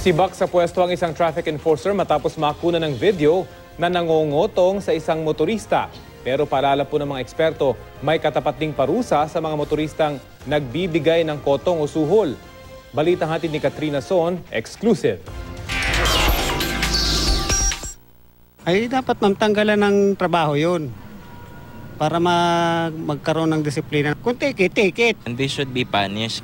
Sibak sa pwesto ang isang traffic enforcer matapos makuna ng video na nangongotong sa isang motorista. Pero paalala po ng mga eksperto, may katapat ding parusa sa mga motoristang nagbibigay ng kotong o suhol. Balitang hatid ni Katrina Son, exclusive. Ay dapat mamtanggalan ng trabaho yun para magkaroon ng disiplina. Kung take it. And they should be punished.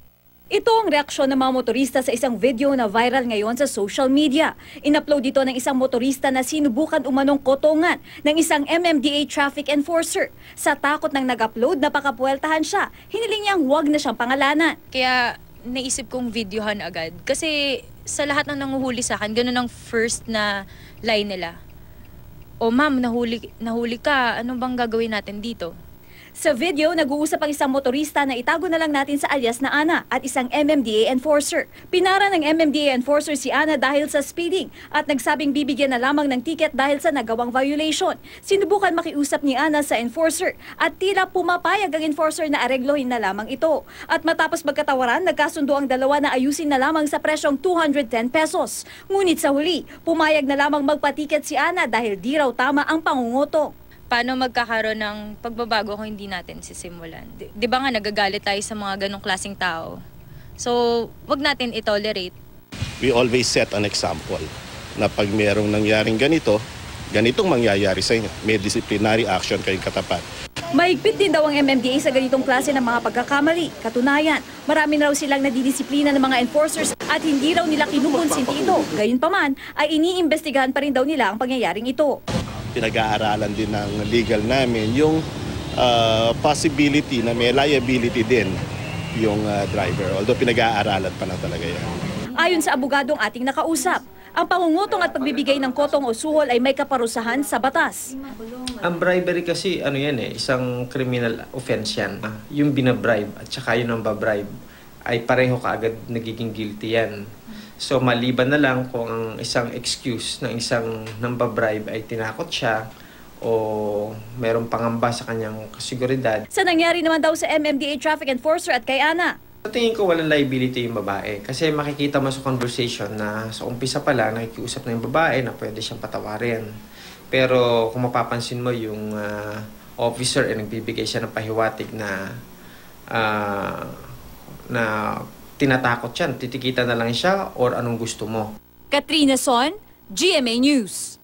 Ito ang reaksyon ng mga motorista sa isang video na viral ngayon sa social media. In-upload ito ng isang motorista na sinubukan umanong kotongan ng isang MMDA traffic enforcer. Sa takot ng nag-upload, napakapuweltahan siya. Hiniling niyang huwag na siyang pangalanan. Kaya naisip kong videohan agad. Kasi sa lahat ng nanguhuli sa akin, ganun ang first na line nila. O ma'am, nahuli ka. Ano bang gagawin natin dito? Sa video, nag-uusap ang isang motorista na itago na lang natin sa alias na Ana at isang MMDA enforcer. Pinara ng MMDA enforcer si Ana dahil sa speeding at nagsabing bibigyan na lamang ng ticket dahil sa nagawang violation. Sinubukan makiusap ni Ana sa enforcer at tila pumapayag ang enforcer na areglohin na lamang ito. At matapos magkatawaran, nagkasundo ang dalawa na ayusin na lamang sa presyong 210 pesos. Ngunit sa huli, pumayag na lamang magpatiket si Ana dahil di raw tama ang pangungutong. Paano magkakaroon ng pagbabago kung hindi natin sisimulan? Di ba nga nagagalit tayo sa mga ganong klaseng tao? So, wag natin itolerate. We always set an example na pag mayroong nangyaring ganitong mangyayari sa inyo. May disciplinary action kayong katapat. Mahigpit din daw ang MMDA sa ganitong klase ng mga pagkakamali. Katunayan, marami na raw silang nadidisiplina ng mga enforcers at hindi raw nila kinukonsinti ito. Gayunpaman, ay iniimbestigahan pa rin daw nila ang pangyayaring ito. Pinag-aaralan din ng legal namin yung possibility na may liability din yung driver. Although pinag-aaralan pa na talaga yan. Ayon sa abogadong ating nakausap, ang pangungutong at pagbibigay ng kotong o suhol ay may kaparusahan sa batas. Ang bribery kasi isang criminal offense yan. Yung binabribe at saka yung nambabribe ay pareho kaagad nagiging guilty yan. So maliban na lang kung ang isang excuse ng isang nambabribe ay tinakot siya o merong pangamba sa kanyang kasiguridad. Sa nangyari naman daw sa MMDA traffic enforcer at kay Ana, sa tingin ko walang liability yung babae kasi makikita mo sa conversation na sa umpisa pa lang nakikiusap na yung babae na pwede siyang patawarin. Pero kung mapapansin mo yung officer ay nagbibigay siya ng pahiwatig na tinatakot siya, titikita na lang siya or anong gusto mo. Katrina Son, GMA News.